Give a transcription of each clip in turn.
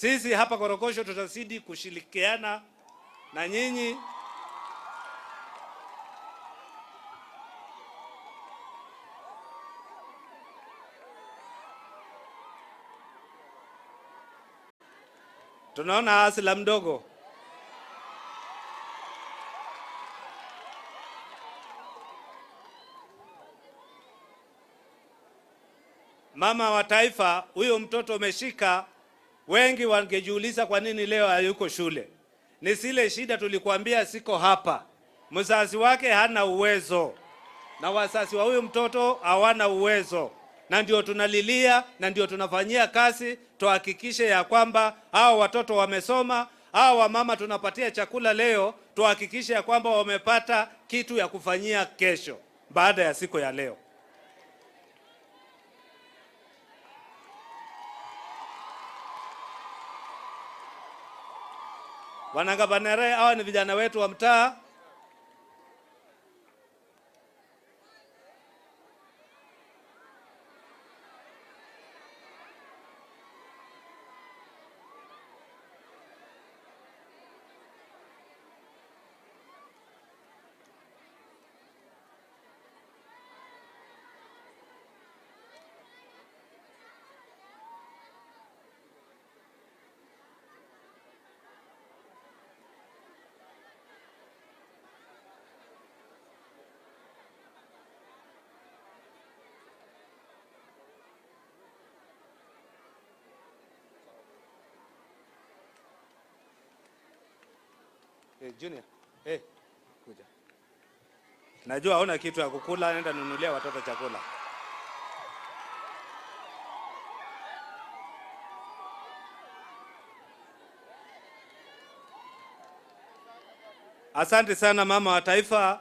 Sisi hapa Korogosho tutazidi kushirikiana na nyinyi tunaona Asila mdogo mama wa taifa, huyo mtoto umeshika. Wengi wangejiuliza kwa nini leo hayuko shule. Ni zile shida tulikuambia siko hapa. Mzazi wake hana uwezo na wazazi wa huyo mtoto hawana uwezo, na ndio tunalilia na ndio tunafanyia kazi tuhakikishe ya kwamba hao watoto wamesoma. Hao wamama tunapatia chakula leo, tuhakikishe ya kwamba wamepata kitu ya kufanyia kesho baada ya siku ya leo. Wanangabanere hawa ni vijana wetu wa mtaa. Junior, kuja. Najua hauna kitu ya kukula, nenda nunulia watoto chakula. Asante sana mama wa taifa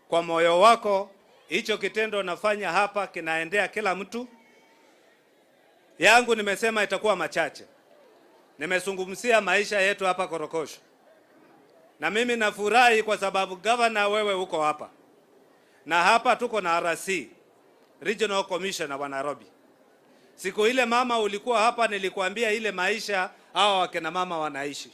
kwa moyo wako. Hicho kitendo nafanya hapa kinaendea kila mtu. Yangu nimesema itakuwa machache. Nimezungumzia maisha yetu hapa Korogosho. Na mimi nafurahi kwa sababu governor wewe uko hapa. Na hapa tuko na RC, Regional Commissioner wa Nairobi. Siku ile mama ulikuwa hapa nilikuambia ile maisha hao wakina mama wanaishi.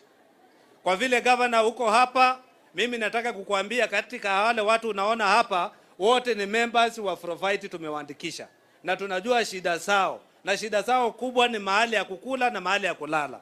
Kwa vile governor uko hapa, mimi nataka kukuambia katika wale watu unaona hapa, wote ni members wa Afrofight tumewaandikisha. Na tunajua shida zao. Na shida zao kubwa ni mahali ya kukula na mahali ya kulala.